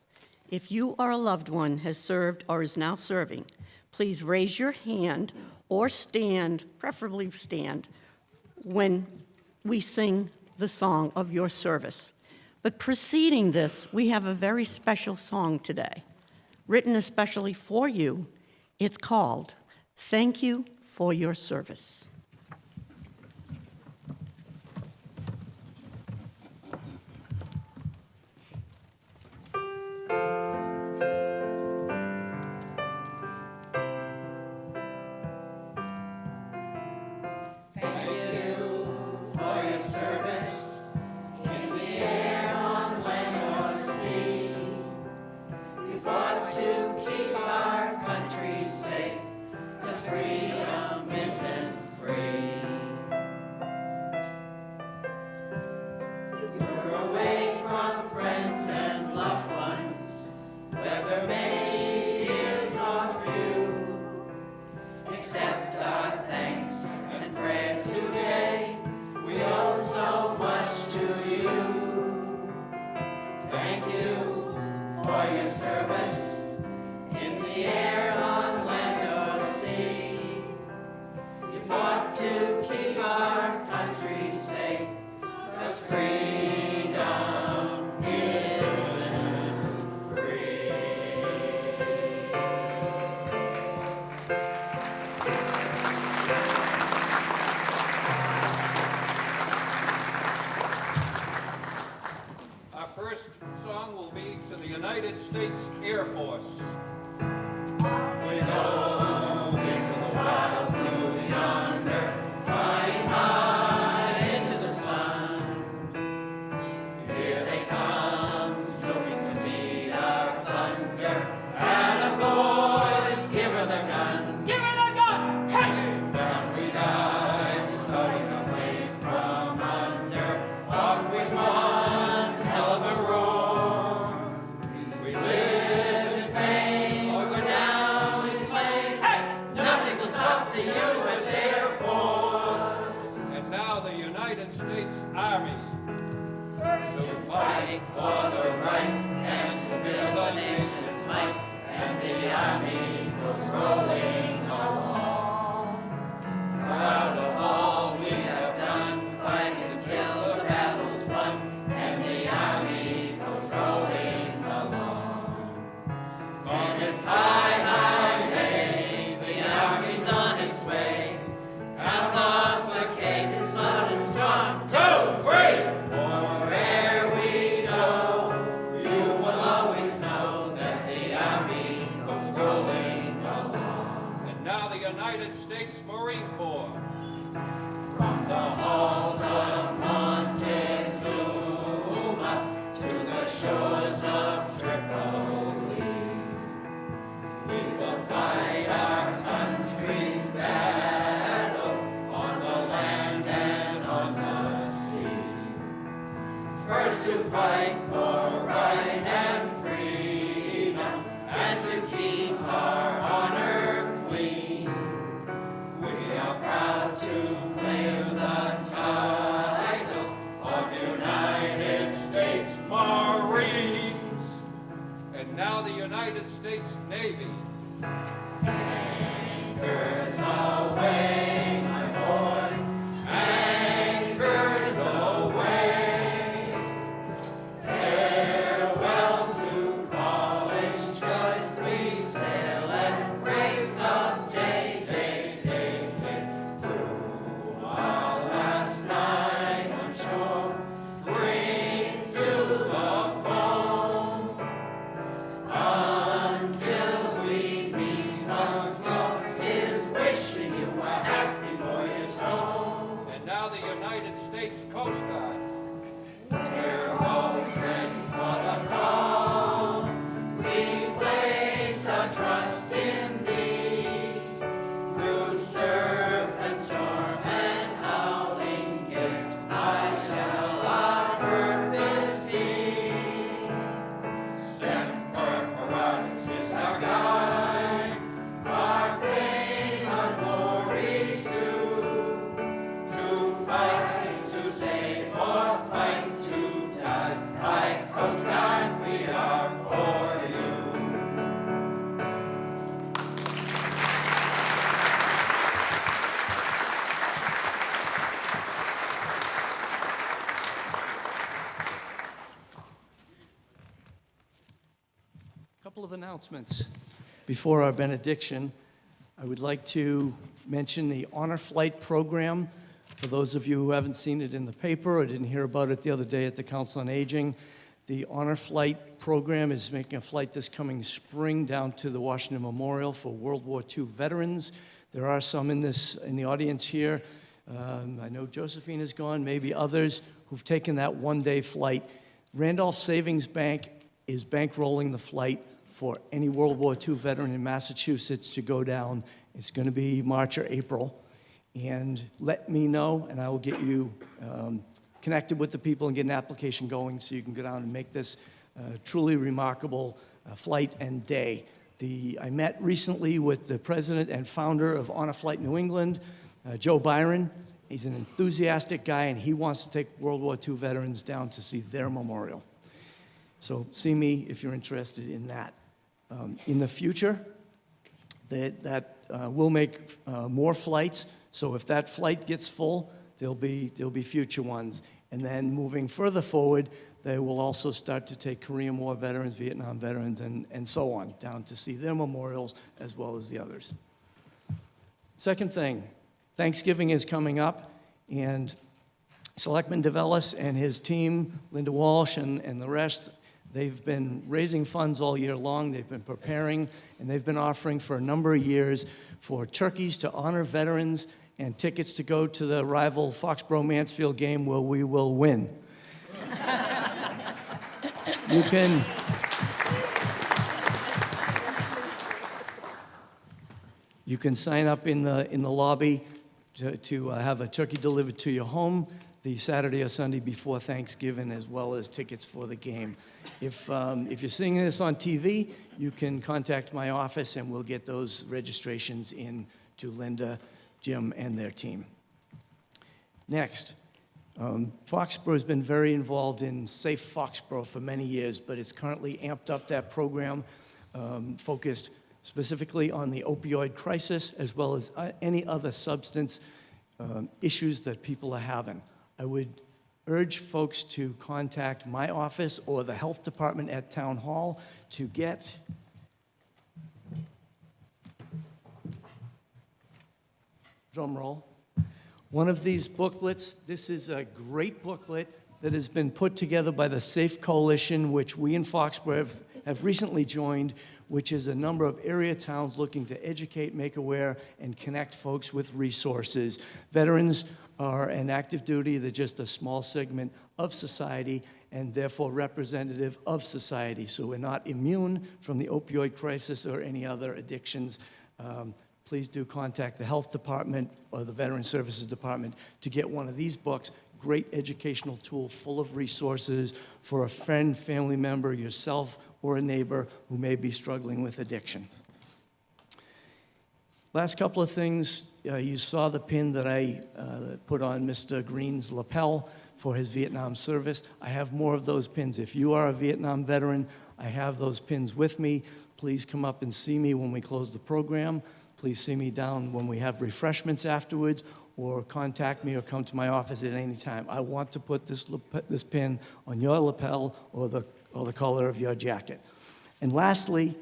If you or a loved one has served or is now serving, please raise your hand or stand, preferably stand, when we sing the song of your service. But preceding this, we have a very special song today, written especially for you. It's called Thank You for Your Service. Whether many years or few, service in the air, on land or sea. You fought to keep our country safe, 'cause freedom isn't free. Our first song will be to the United States Air Force. We go into the wild blue yonder, flying high into the sun. Here they come, zooming to meet our thunder. And the boys, give her the gun. Give her the gun! Hey! Down we dive, starting a flame from under. Off with one hell of a roar. We live in fame, or go down in flames. Hey! Nothing will stop the U.S. Air Force. And now the United States Army. To fight for the right and to build a nation's might. And the army goes rolling along. Proud of all we have done, fighting until the battle's won. And the army goes rolling along. On its high, high day, the army's on its way. Count off the cadence, loud and strong. 2, 3. Where'er we go, you will always know that the army goes rolling along. And now the United States Marine Corps. From the halls of Montezuma to the shores of Tripoli, we will fight our country's battles on the land and on the sea. First to fight for right and freedom, and to keep our honor clean. We are proud to claim the title of United States Marines. And now the United States Navy. Anchors away, my boys, anchors away. Farewell to college joys, we sail at break of day, day, day, day. Through our last night on shore, bring to the foam. Until we meet once more, is wishing you a happy voyage home. And now the United States Coast Guard. We're always ready for the call. We place our trust in thee. Through surf and storm and howling gale, I shall our purpose be. Semper Paratus is our guide, our fame, our glory too. To fight, to save, or fight to die, like Coast Guard we are for you. A couple of announcements before our benediction. I would like to mention the Honor Flight program. For those of you who haven't seen it in the paper or didn't hear about it the other day at the Council on Aging, the Honor Flight program is making a flight this coming spring down to the Washington Memorial for World War II veterans. There are some in the audience here. I know Josephine has gone, maybe others who've taken that one-day flight. Randolph Savings Bank is bankrolling the flight for any World War II veteran in Massachusetts to go down. It's going to be March or April. And let me know, and I will get you connected with the people and get an application going so you can go down and make this truly remarkable flight and day. I met recently with the president and founder of Honor Flight New England, Joe Byron. He's an enthusiastic guy, and he wants to take World War II veterans down to see their memorial. So see me if you're interested in that. In the future, that we'll make more flights, so if that flight gets full, there'll be future ones. And then moving further forward, they will also start to take Korean War veterans, Vietnam veterans, and so on, down to see their memorials as well as the others. Second thing, Thanksgiving is coming up, and Selectman DeVellis and his team, Linda Walsh and the rest, they've been raising funds all year long. They've been preparing, and they've been offering for a number of years for turkeys to honor veterans and tickets to go to the rival Foxborough-Mansfield game where we will win. You can sign up in the lobby to have a turkey delivered to your home the Saturday or Sunday before Thanksgiving, as well as tickets for the game. If you're seeing this on TV, you can contact my office and we'll get those registrations in to Linda, Jim, and their team. Next, Foxborough has been very involved in Safe Foxborough for many years, but it's currently amped up that program, focused specifically on the opioid crisis, as well as any other substance issues that people are having. I would urge folks to contact my office or the health department at Town Hall to get drum roll, one of these booklets. This is a great booklet that has been put together by the Safe Coalition, which we in Foxborough have recently joined, which is a number of area towns looking to educate, make aware, and connect folks with resources. Veterans are an active duty. They're just a small segment of society and therefore representative of society. So we're not immune from the opioid crisis or any other addictions. Please do contact the health department or the Veteran Services Department to get one of these books. Great educational tool full of resources for a friend, family member, yourself, or a neighbor who may be struggling with addiction. Last couple of things. You saw the pin that I put on Mr. Green's lapel for his Vietnam service. I have more of those pins. If you are a Vietnam veteran, I have those pins with me. Please come up and see me when we close the program. Please see me down when we have refreshments afterwards, or contact me or come to my office at any time. I want to put this pin on your lapel or the collar of your jacket. And lastly,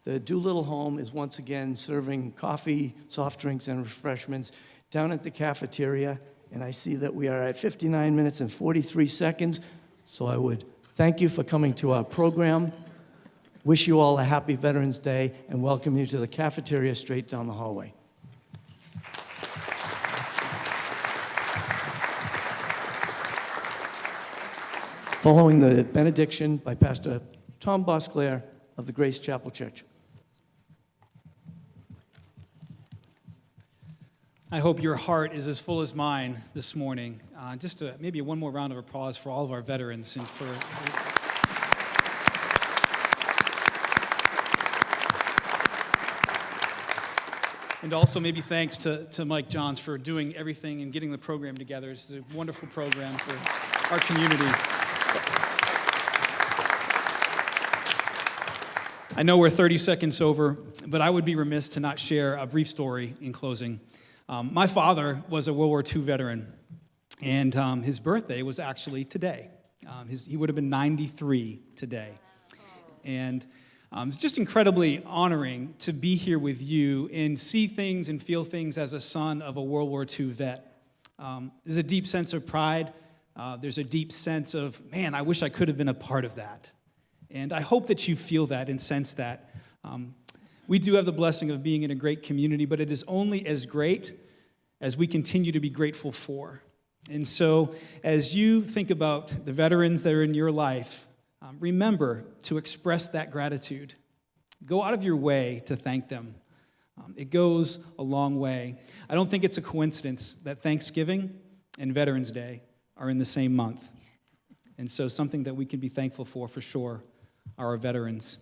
the Doolittle Home is once again serving coffee, soft drinks, and refreshments down at the cafeteria. And I see that we are at 59 minutes and 43 seconds. So I would thank you for coming to our program. Wish you all a happy Veterans Day and welcome you to the cafeteria straight down the hallway. Following the benediction by Pastor Tom Boisclair of the Grace Chapel Church. I hope your heart is as full as mine this morning. Maybe one more round of applause for all of our veterans and for... And also maybe thanks to Mike Johns for doing everything and getting the program together. It's a wonderful program for our community. I know we're 30 seconds over, but I would be remiss to not share a brief story in closing. My father was a World War II veteran, and his birthday was actually today. He would have been 93 today. And it's just incredibly honoring to be here with you and see things and feel things as a son of a World War II vet. There's a deep sense of pride. There's a deep sense of, man, I wish I could have been a part of that. And I hope that you feel that and sense that. We do have the blessing of being in a great community, but it is only as great as we continue to be grateful for. And so as you think about the veterans that are in your life, remember to express that gratitude. Go out of your way to thank them. It goes a long way. I don't think it's a coincidence that Thanksgiving and Veterans Day are in the same month. And so something that we can be thankful for sure, are our veterans.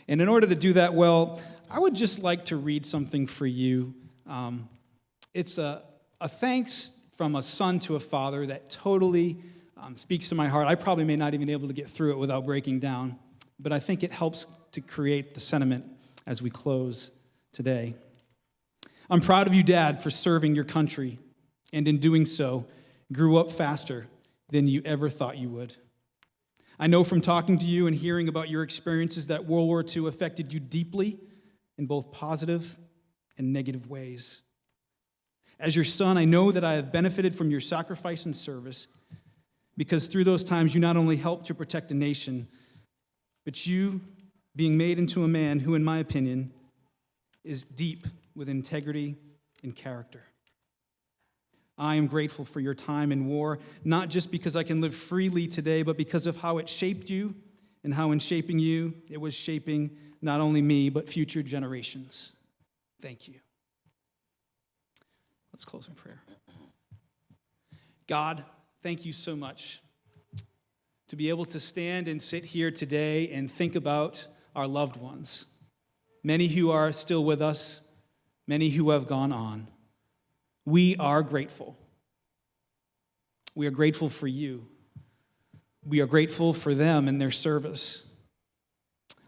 And in order to do that well, I would just like to read something for you. It's a thanks from a son to a father that totally speaks to my heart. I probably may not even be able to get through it without breaking down. but I think it helps to create the sentiment as we close today. I'm proud of you, Dad, for serving your country, and in doing so, grew up faster than you ever thought you would. I know from talking to you and hearing about your experiences that World War II affected you deeply in both positive and negative ways. As your son, I know that I have benefited from your sacrifice and service, because through those times you not only helped to protect a nation, but you being made into a man who, in my opinion, is deep with integrity and character. I am grateful for your time in war, not just because I can live freely today, but because of how it shaped you and how in shaping you, it was shaping not only me, but future generations. Thank you. Let's close in prayer. God, thank you so much to be able to stand and sit here today and think about our loved ones, many who are still with us, many who have gone on. We are grateful. We are grateful for you. We are grateful for them and their service.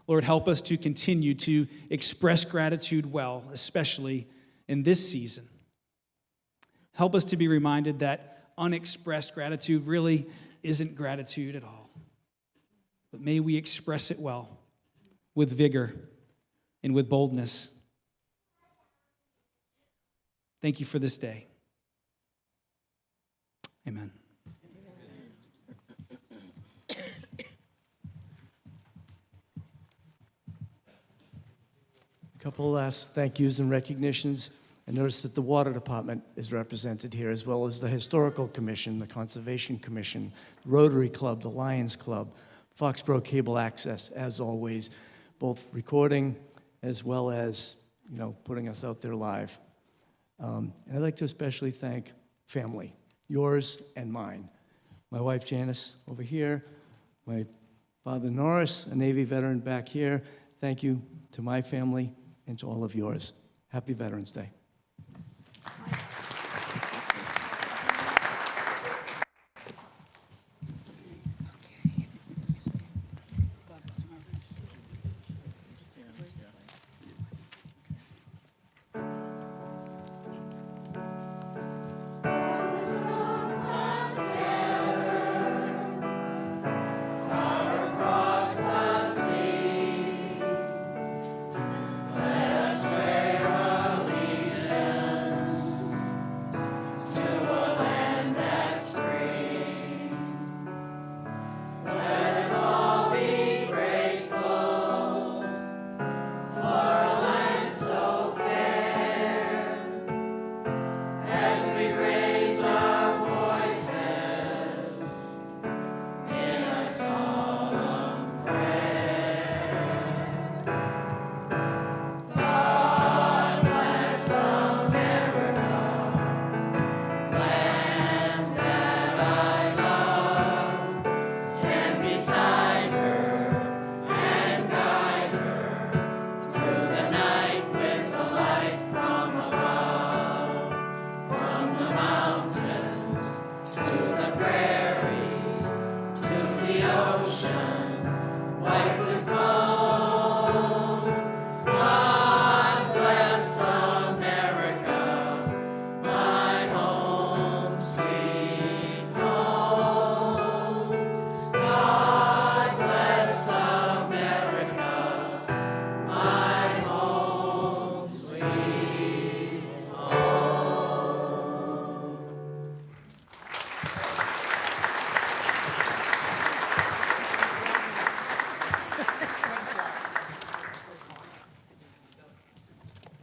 Lord, help us to continue to express gratitude well, especially in this season. Help us to be reminded that unexpressed gratitude really isn't gratitude at all. But may we express it well, with vigor and with boldness. Thank you for this day. Amen. A couple of last thank yous and recognitions. I noticed that the Water Department is represented here, as well as the Historical Commission, the Conservation Commission, Rotary Club, the Lions Club, Foxborough Cable Access, as always, both recording as well as, putting us out there live. And I'd like to especially thank family, yours and mine. My wife, Janice, over here. My father, Norris, a Navy veteran back here. Thank you to my family and to all of yours. Happy Veterans Day.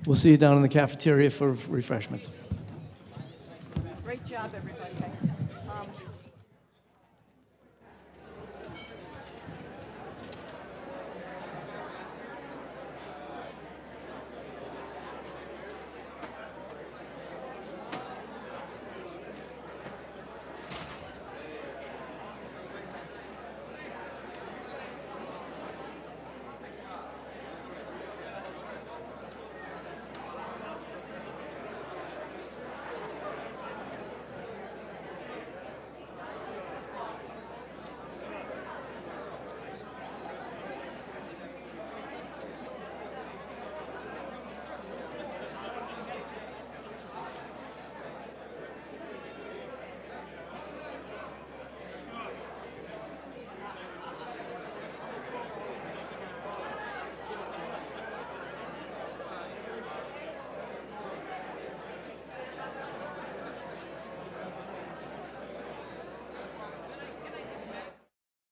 We'll see you down in the cafeteria for refreshments. Great job, everybody.